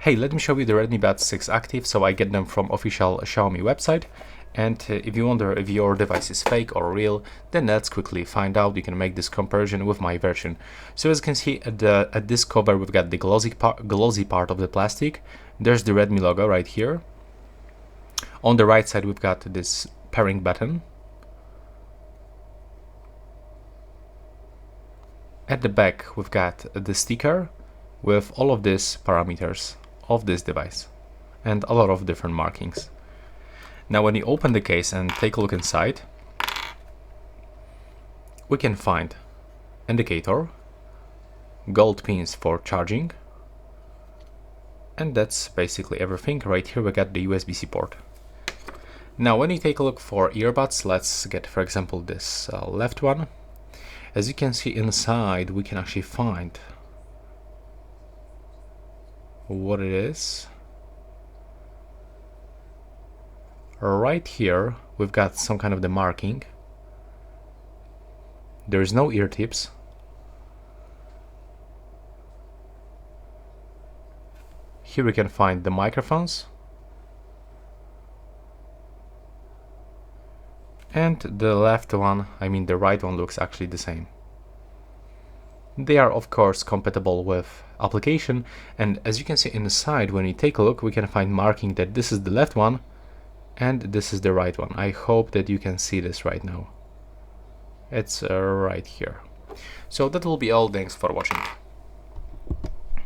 Hey, let me show you the Redmi Buds 6 Active. So I get them from official Xiaomi website. And if you wonder if your device is fake or real, then let's quickly find out. You can make this comparison with my version. So as you can see at this cover, we've got the glossy part of the plastic. There's the Redmi logo right here. On the right side, we've got this pairing button. At the back, we've got the sticker with all of these parameters of this device and a lot of different markings. Now when you open the case and take a look inside, we can find indicator, gold pins for charging, and that's basically everything. Right here we got the USB-C port. Now when you take a look for earbuds, let's get for example this left one. As you can see inside, we can actually find what it is. Right here we've got some kind of the marking. There's no ear tips. Here we can find the microphones, and the left one, the right one, looks actually the same. They are of course compatible with application, and as you can see inside, when you take a look, we can find marking that this is the left one and this is the right one. I hope that you can see this right now. It's right here. So that will be all. Thanks for watching.